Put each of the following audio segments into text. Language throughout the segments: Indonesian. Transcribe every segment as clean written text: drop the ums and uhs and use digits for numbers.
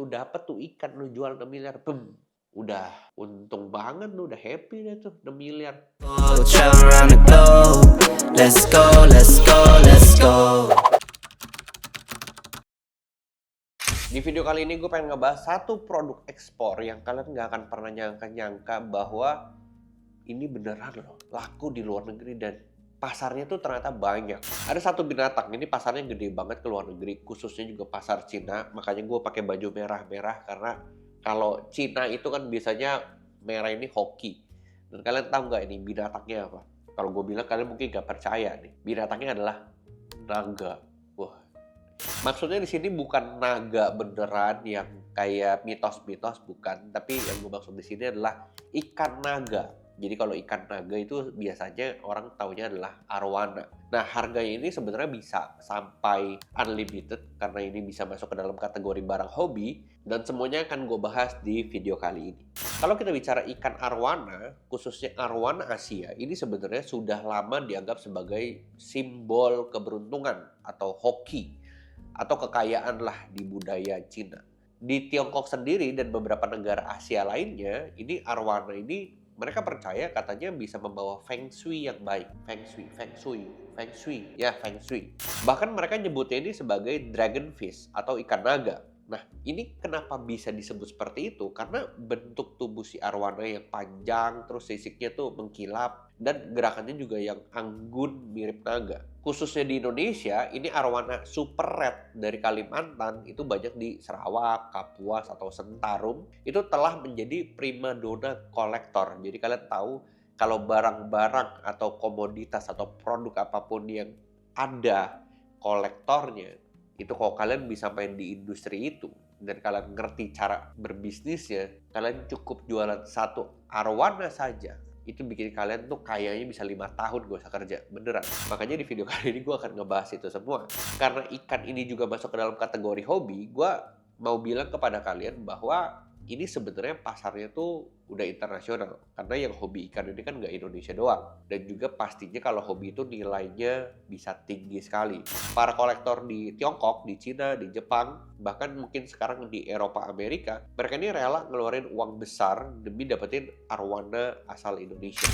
lu dapet tuh ikan, lu jual 6 miliar, udah untung banget lu, udah happy deh tuh 6 miliar. Travel around the globe. Let's go, let's go, let's go. Di video kali ini gue pengen ngebahas satu produk ekspor yang kalian nggak akan pernah nyangka-nyangka bahwa ini beneran loh, laku di luar negeri dan pasarnya tuh ternyata banyak. Ada satu binatang, ini pasarnya gede banget ke luar negeri, khususnya juga pasar Cina. Makanya gue pakai baju merah-merah karena kalau Cina itu kan biasanya merah ini hoki. Dan kalian tahu nggak ini binatangnya apa? Kalau gue bilang kalian mungkin nggak percaya nih. Binatangnya adalah naga. Wah, maksudnya di sini bukan naga beneran yang kayak mitos-mitos, bukan. Tapi yang gue maksud di sini adalah ikan naga. Jadi kalau ikan naga itu biasanya orang taunya adalah arwana. Nah, harganya ini sebenarnya bisa sampai unlimited karena ini bisa masuk ke dalam kategori barang hobi dan semuanya akan gue bahas di video kali ini. Kalau kita bicara ikan arwana, khususnya arwana Asia, ini sebenarnya sudah lama dianggap sebagai simbol keberuntungan atau hoki atau kekayaan lah di budaya Cina. Di Tiongkok sendiri dan beberapa negara Asia lainnya, ini arwana ini mereka percaya katanya bisa membawa feng shui yang baik. Feng shui. Ya, feng shui. Bahkan mereka nyebutnya ini sebagai dragon fish atau ikan naga. Nah, ini kenapa bisa disebut seperti itu? Karena bentuk tubuh si arwana yang panjang, terus sisiknya tuh mengkilap, dan gerakannya juga yang anggun mirip naga. Khususnya di Indonesia, ini arwana super red dari Kalimantan itu banyak di Sarawak, Kapuas, atau Sentarum. Itu telah menjadi primadona kolektor. Jadi kalian tahu kalau barang-barang atau komoditas atau produk apapun yang ada kolektornya, itu kalau kalian bisa main di industri itu dan kalian ngerti cara berbisnisnya, kalian cukup jualan satu arwana saja itu bikin kalian tuh kayaknya bisa 5 tahun gak usah kerja, beneran. Makanya di video kali ini gue akan ngebahas itu semua. Karena ikan ini juga masuk ke dalam kategori hobi, gue mau bilang kepada kalian bahwa ini sebenarnya pasarnya tuh udah internasional. Karena yang hobi ikan ini kan gak Indonesia doang. Dan juga pastinya kalau hobi itu nilainya bisa tinggi sekali. Para kolektor di Tiongkok, di Cina, di Jepang, bahkan mungkin sekarang di Eropa, Amerika, mereka ini rela ngeluarin uang besar demi dapetin arwana asal Indonesia.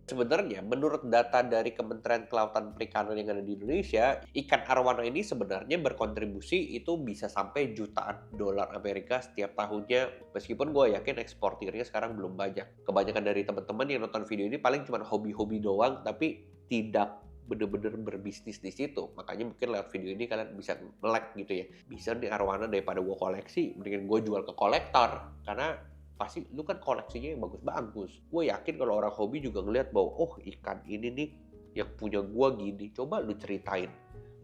Sebenarnya menurut data dari Kementerian Kelautan Perikanan yang ada di Indonesia, ikan arwana ini sebenarnya berkontribusi itu bisa sampai jutaan dolar Amerika setiap tahunnya. Meskipun gue yakin eksportirnya sekarang belum banyak. Kebanyakan dari teman-teman yang nonton video ini paling cuma hobi-hobi doang, tapi tidak bener-bener berbisnis di situ. Makanya mungkin lewat video ini kalian bisa melek gitu ya. Bisa nih arwana daripada gue koleksi, mendingan gue jual ke kolektor. Karena pasti lu kan koleksinya yang bagus-bagus. Gue yakin kalau orang hobi juga ngeliat bahwa oh ikan ini nih yang punya gue gini, coba lu ceritain,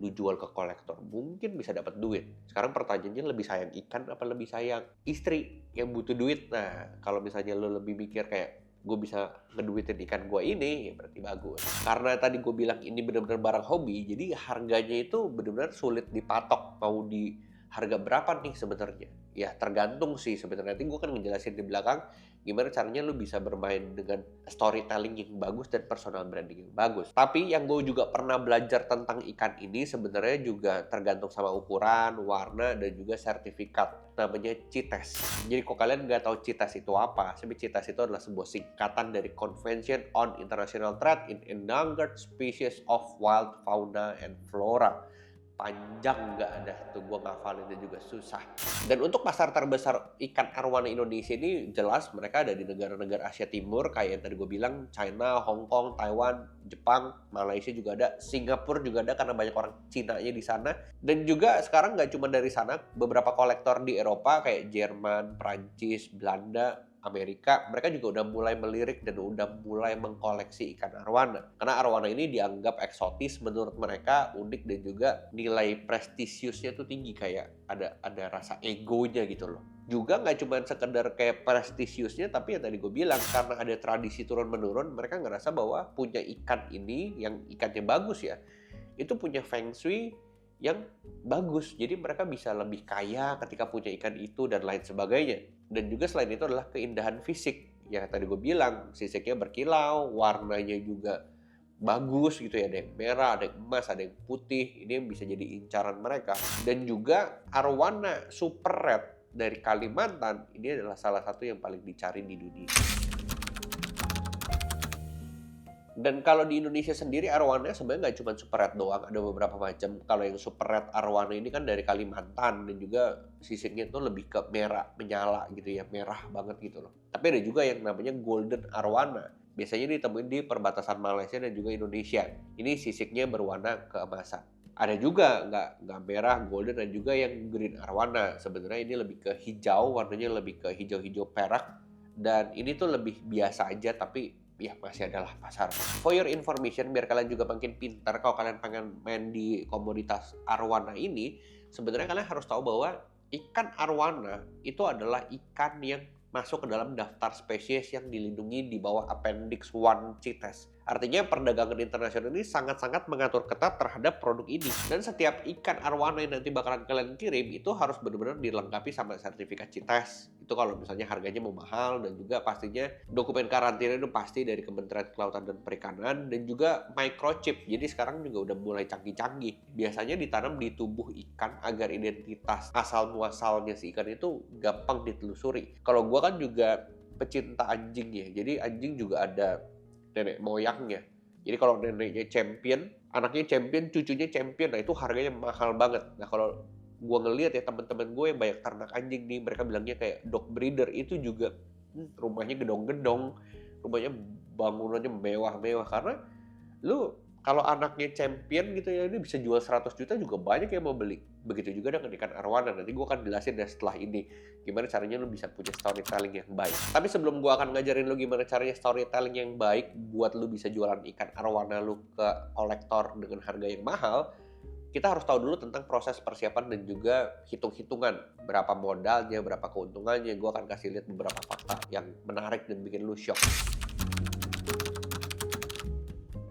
lu jual ke kolektor, mungkin bisa dapat duit. Sekarang pertanyaannya, lebih sayang ikan apa lebih sayang istri yang butuh duit? Nah, kalau misalnya lu lebih mikir kayak gue bisa ngeduitin ikan gue ini, ya berarti bagus. Karena tadi gue bilang ini benar-benar barang hobi, jadi harganya itu benar-benar sulit dipatok. Mau di harga berapa nih sebenarnya? Ya tergantung sih sebenarnya. Nanti gue akan ngejelasin di belakang gimana caranya lu bisa bermain dengan storytelling yang bagus dan personal branding yang bagus. Tapi yang gue juga pernah belajar tentang ikan ini sebenarnya juga tergantung sama ukuran, warna, dan juga sertifikat. Namanya CITES. Jadi kalau kalian nggak tahu CITES itu apa, sebenarnya CITES itu adalah sebuah singkatan dari Convention on International Trade in Endangered Species of Wild Fauna and Flora. Panjang nggak ada tuh, gue ngafalin itu juga susah. Dan untuk pasar terbesar ikan arwana Indonesia ini jelas mereka ada di negara-negara Asia Timur kayak yang tadi gue bilang, China, Hong Kong, Taiwan, Jepang, Malaysia juga ada, Singapura juga ada karena banyak orang Cina-nya di sana. Dan juga sekarang nggak cuma dari sana, beberapa kolektor di Eropa kayak Jerman, Prancis, Belanda, Amerika, mereka juga udah mulai melirik dan udah mulai mengkoleksi ikan arwana. Karena arwana ini dianggap eksotis menurut mereka, unik, dan juga nilai prestisiusnya tuh tinggi, kayak ada rasa egonya gitu loh. Juga nggak cuma sekedar kayak prestisiusnya, tapi yang tadi gue bilang, karena ada tradisi turun-menurun, mereka ngerasa bahwa punya ikan ini, yang ikannya bagus ya, itu punya feng shui yang bagus. Jadi mereka bisa lebih kaya ketika punya ikan itu dan lain sebagainya. Dan juga selain itu adalah keindahan fisik. Ya tadi gue bilang, sisiknya berkilau, warnanya juga bagus gitu ya, ada yang merah, ada yang emas, ada yang putih. Ini yang bisa jadi incaran mereka. Dan juga arwana super red dari Kalimantan, ini adalah salah satu yang paling dicari di dunia. Dan kalau di Indonesia sendiri arwana sebenarnya nggak cuma super red doang, ada beberapa macam. Kalau yang super red arwana ini kan dari Kalimantan, dan juga sisiknya itu lebih ke merah, menyala gitu ya, merah banget gitu loh. Tapi ada juga yang namanya golden arwana. Biasanya ditemuin di perbatasan Malaysia dan juga Indonesia. Ini sisiknya berwarna keemasan. Ada juga nggak merah, golden, dan juga yang green arwana. Sebenarnya ini lebih ke hijau, warnanya lebih ke hijau-hijau perak. Dan ini tuh lebih biasa aja, tapi ya masih adalah pasar. For your information, biar kalian juga makin pintar, kalau kalian pengen main di komoditas arwana ini, sebenarnya kalian harus tahu bahwa ikan arwana itu adalah ikan yang masuk ke dalam daftar spesies yang dilindungi di bawah Appendix 1 CITES. Artinya perdagangan internasional ini sangat-sangat mengatur ketat terhadap produk ini. Dan setiap ikan arwana yang nanti bakalan kalian kirim itu harus benar-benar dilengkapi sama sertifikat CITES. Itu kalau misalnya harganya mau mahal, dan juga pastinya dokumen karantina itu pasti dari Kementerian Kelautan dan Perikanan, dan juga microchip. Jadi sekarang juga udah mulai canggih-canggih. Biasanya ditanam di tubuh ikan agar identitas asal muasalnya si ikan itu gampang ditelusuri. Kalau gua kan juga pecinta anjing ya. Jadi anjing juga ada nenek moyangnya. Jadi kalau neneknya champion, anaknya champion, cucunya champion, nah itu harganya mahal banget. Nah kalau gue ngelihat ya teman-teman gue yang banyak ternak anjing nih, mereka bilangnya kayak dog breeder itu juga rumahnya gedong-gedong, rumahnya bangunannya mewah-mewah, karena lu kalau anaknya champion gitu ya, ini bisa jual 100 juta juga banyak yang mau beli. Begitu juga dengan ikan arwana. Nanti gue akan jelasin deh setelah ini gimana caranya lu bisa punya storytelling yang baik. Tapi sebelum gue akan ngajarin lu gimana caranya storytelling yang baik buat lu bisa jualan ikan arwana lu ke kolektor dengan harga yang mahal, kita harus tahu dulu tentang proses persiapan dan juga hitung-hitungan. Berapa modalnya, berapa keuntungannya. Gue akan kasih lihat beberapa fakta yang menarik dan bikin lu shock.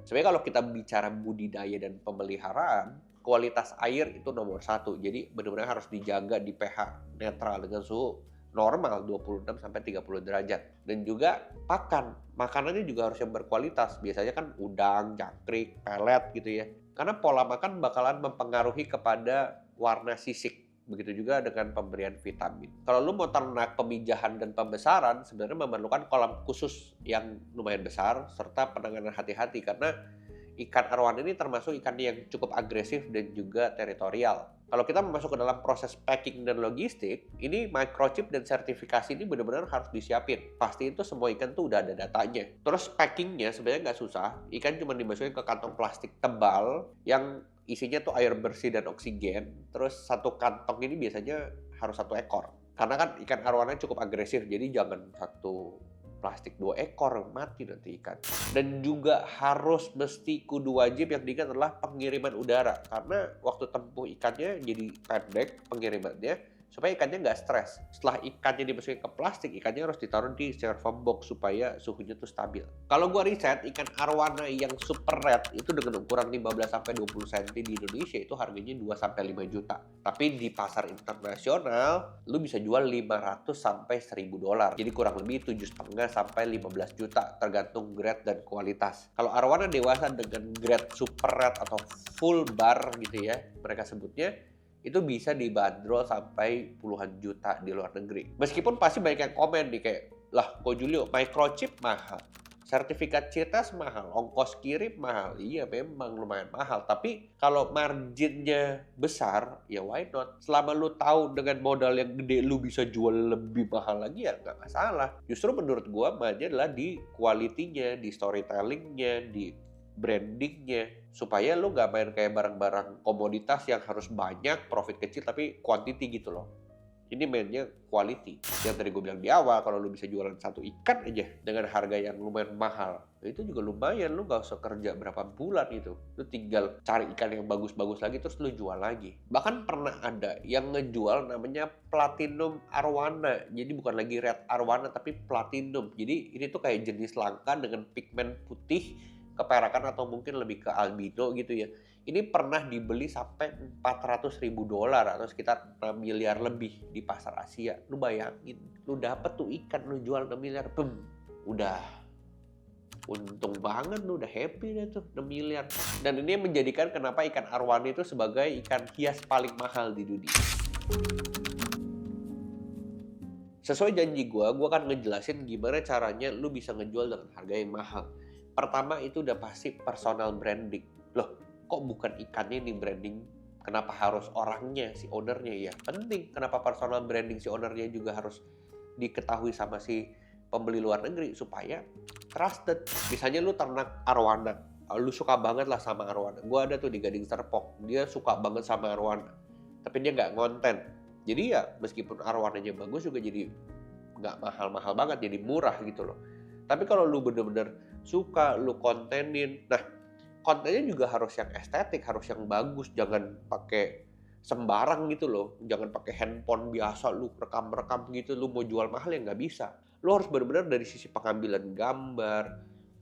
Sebenarnya kalau kita bicara budidaya dan pemeliharaan, kualitas air itu nomor satu. Jadi benar-benar harus dijaga di pH netral dengan suhu normal 26-30 derajat. Dan juga pakan. Makanannya juga harus yang berkualitas. Biasanya kan udang, jangkrik, pelet gitu ya. Karena pola makan bakalan mempengaruhi kepada warna sisik. Begitu juga dengan pemberian vitamin. Kalau lu mau ternak pemijahan dan pembesaran, sebenarnya memerlukan kolam khusus yang lumayan besar, serta penanganan hati-hati, karena ikan arwana ini termasuk ikan yang cukup agresif dan juga teritorial. Kalau kita masuk ke dalam proses packing dan logistik, ini microchip dan sertifikasi ini benar-benar harus disiapin. Pasti itu semua ikan tuh udah ada datanya. Terus packingnya sebenarnya nggak susah. Ikan cuma dimasukin ke kantong plastik tebal yang isinya tuh air bersih dan oksigen. Terus satu kantong ini biasanya harus 1 ekor. Karena kan ikan arwana cukup agresif, jadi jangan satu plastik 2 ekor, mati nanti ikan. Dan juga harus mesti kudu wajib yang diingat adalah pengiriman udara. Karena waktu tempuh ikannya jadi pendek pengirimannya, supaya ikannya nggak stres. Setelah ikannya dimasukin ke plastik, ikannya harus ditaruh di styrofoam box supaya suhunya tuh stabil. Kalau gua riset, ikan arwana yang super red itu dengan ukuran 15-20 cm di Indonesia itu harganya 2-5 juta. Tapi di pasar internasional, lu bisa jual 500-1.000 dolar. Jadi kurang lebih 7,5-15 juta tergantung grade dan kualitas. Kalau arwana dewasa dengan grade super red atau full bar gitu ya, mereka sebutnya, itu bisa dibanderol sampai puluhan juta di luar negeri. Meskipun pasti banyak yang komen nih kayak, lah kok Julio, microchip mahal, sertifikat CITES mahal, ongkos kirim mahal. Iya memang lumayan mahal, tapi kalau marginnya besar, ya why not? Selama lu tahu dengan modal yang gede lu bisa jual lebih mahal lagi, ya nggak masalah. Justru menurut gua mainnya adalah di quality-nya, di storytelling-nya, di brandingnya, supaya lu nggak main kayak barang-barang komoditas yang harus banyak, profit kecil, tapi quantity gitu loh. Ini mainnya quality. Yang tadi gue bilang di awal, kalau lu bisa jualan 1 ikan aja dengan harga yang lumayan mahal, itu juga lumayan. Lu nggak usah kerja berapa bulan itu. Lu tinggal cari ikan yang bagus-bagus lagi, terus lu jual lagi. Bahkan pernah ada yang ngejual namanya platinum arwana. Jadi bukan lagi red arwana, tapi platinum. Jadi ini tuh kayak jenis langka dengan pigmen putih, keperakan, atau mungkin lebih ke albino gitu ya. Ini pernah dibeli sampai 400.000 dolar atau sekitar 6 miliar lebih di pasar Asia. Lu bayangin, lu dapet tuh ikan, lu jual 6 miliar, udah untung banget lu, udah happy deh tuh 6 miliar. Dan ini yang menjadikan kenapa ikan arwani itu sebagai ikan hias paling mahal di dunia. Sesuai janji gue akan ngejelasin gimana caranya lu bisa ngejual dengan harga yang mahal. Pertama itu udah pasti personal branding. Loh, kok bukan ikannya nih branding? Kenapa harus orangnya, si ownernya? Ya penting, kenapa personal branding si ownernya juga harus diketahui sama si pembeli luar negeri supaya trusted. Misalnya lu ternak arwana, lu suka banget lah sama arwana. Gue ada tuh di Gading Serpong, dia suka banget sama arwana, tapi dia nggak ngonten. Jadi ya meskipun arwananya bagus juga jadi nggak mahal-mahal banget, jadi murah gitu loh. Tapi kalau lu bener-bener suka, lu kontenin, nah kontennya juga harus yang estetik, harus yang bagus, jangan pakai sembarang gitu loh. Jangan pakai handphone biasa lu rekam-rekam gitu, lu mau jual mahal ya nggak bisa. Lu harus benar-benar dari sisi pengambilan gambar,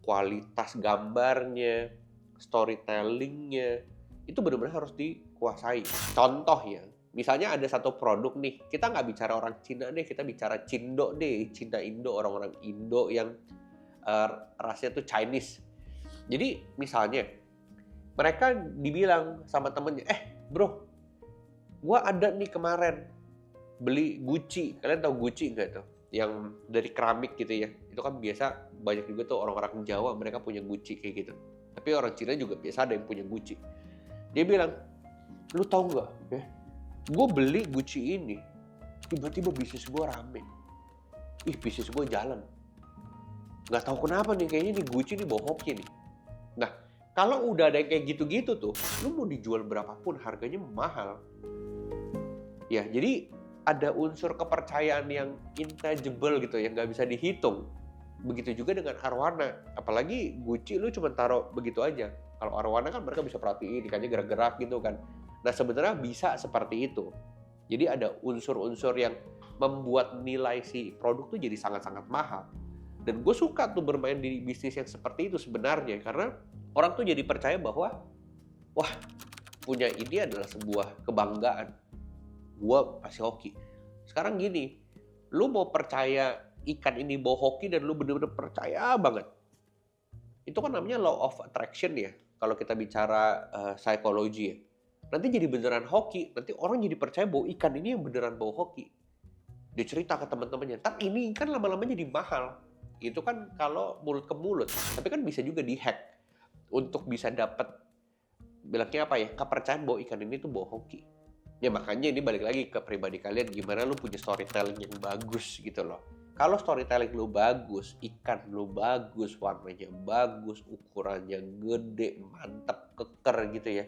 kualitas gambarnya, storytellingnya, itu benar-benar harus dikuasai. Contoh ya, misalnya ada satu produk nih, kita nggak bicara orang Cina deh, kita bicara Cindo deh, Cina Indo, orang-orang Indo yang rasanya tuh Chinese. Jadi misalnya mereka dibilang sama temennya, bro, gua ada nih kemarin beli Gucci. Kalian tahu Gucci nggak tuh? Yang dari keramik gitu ya. Itu kan biasa banyak juga tuh orang-orang Jawa mereka punya Gucci kayak gitu. Tapi orang Cina juga biasa ada yang punya Gucci. Dia bilang, lu tahu nggak? Gue beli Gucci ini, tiba-tiba bisnis gue rame. Bisnis gue jalan. Nggak tahu kenapa nih, kayaknya nih Gucci nih bawa hoki nih. Nah, kalau udah ada yang kayak gitu-gitu tuh, lu mau dijual berapapun harganya mahal. Ya, jadi ada unsur kepercayaan yang intangible gitu, yang nggak bisa dihitung. Begitu juga dengan arwana. Apalagi Gucci lu cuma taruh begitu aja. Kalau arwana kan mereka bisa perhatiin, ikannya gerak-gerak gitu kan. Nah sebenarnya bisa seperti itu. Jadi ada unsur-unsur yang membuat nilai si produk tuh jadi sangat-sangat mahal. Dan gue suka tuh bermain di bisnis yang seperti itu sebenarnya. Karena orang tuh jadi percaya bahwa, wah punya ini adalah sebuah kebanggaan. Gue pasti hoki. Sekarang gini, lu mau percaya ikan ini bawa hoki dan lu bener-bener percaya banget. Itu kan namanya law of attraction ya. Kalau kita bicara psikologi ya. Nanti jadi beneran hoki. Nanti orang jadi percaya bahwa ikan ini yang beneran bawa hoki. Dia cerita ke teman-temannya. Tapi ini kan lama-lama jadi mahal. Itu kan kalau mulut ke mulut. Tapi kan bisa juga dihack. Untuk bisa dapat, bilangnya apa ya, kepercayaan bahwa ikan ini tuh bawa hoki. Ya makanya ini balik lagi ke pribadi kalian. Gimana lu punya storytelling yang bagus gitu loh. Kalau storytelling lu bagus, ikan lu bagus, warnanya bagus, ukurannya gede, mantap, keker gitu ya.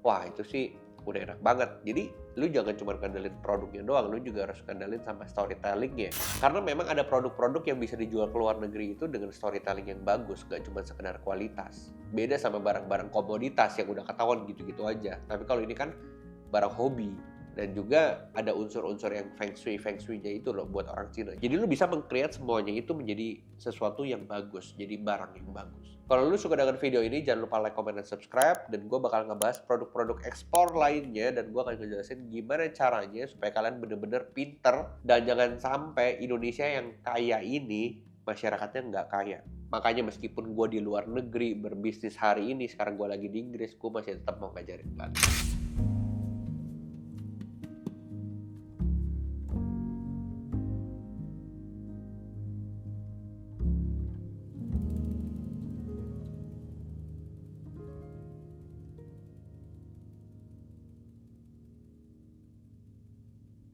Wah itu sih udah enak banget. Jadi lu jangan cuma ngandelin produknya doang, lu juga harus ngandelin sama storytellingnya. Karena memang ada produk-produk yang bisa dijual ke luar negeri itu dengan storytelling yang bagus, gak cuma sekedar kualitas. Beda sama barang-barang komoditas yang udah ketahuan gitu-gitu aja. Tapi kalau ini kan barang hobi. Dan juga ada unsur-unsur yang feng shui-nya itu loh buat orang Cina. Jadi lu bisa meng-create semuanya itu menjadi sesuatu yang bagus, jadi barang yang bagus. Kalau lu suka dengan video ini, jangan lupa like, comment, dan subscribe. Dan gue bakal ngebahas produk-produk ekspor lainnya. Dan gue akan ngejelasin gimana caranya supaya kalian bener-bener pinter. Dan jangan sampai Indonesia yang kaya ini, masyarakatnya nggak kaya. Makanya meskipun gue di luar negeri berbisnis hari ini, sekarang gue lagi di Inggris, gue masih tetap mau ngajarin kalian.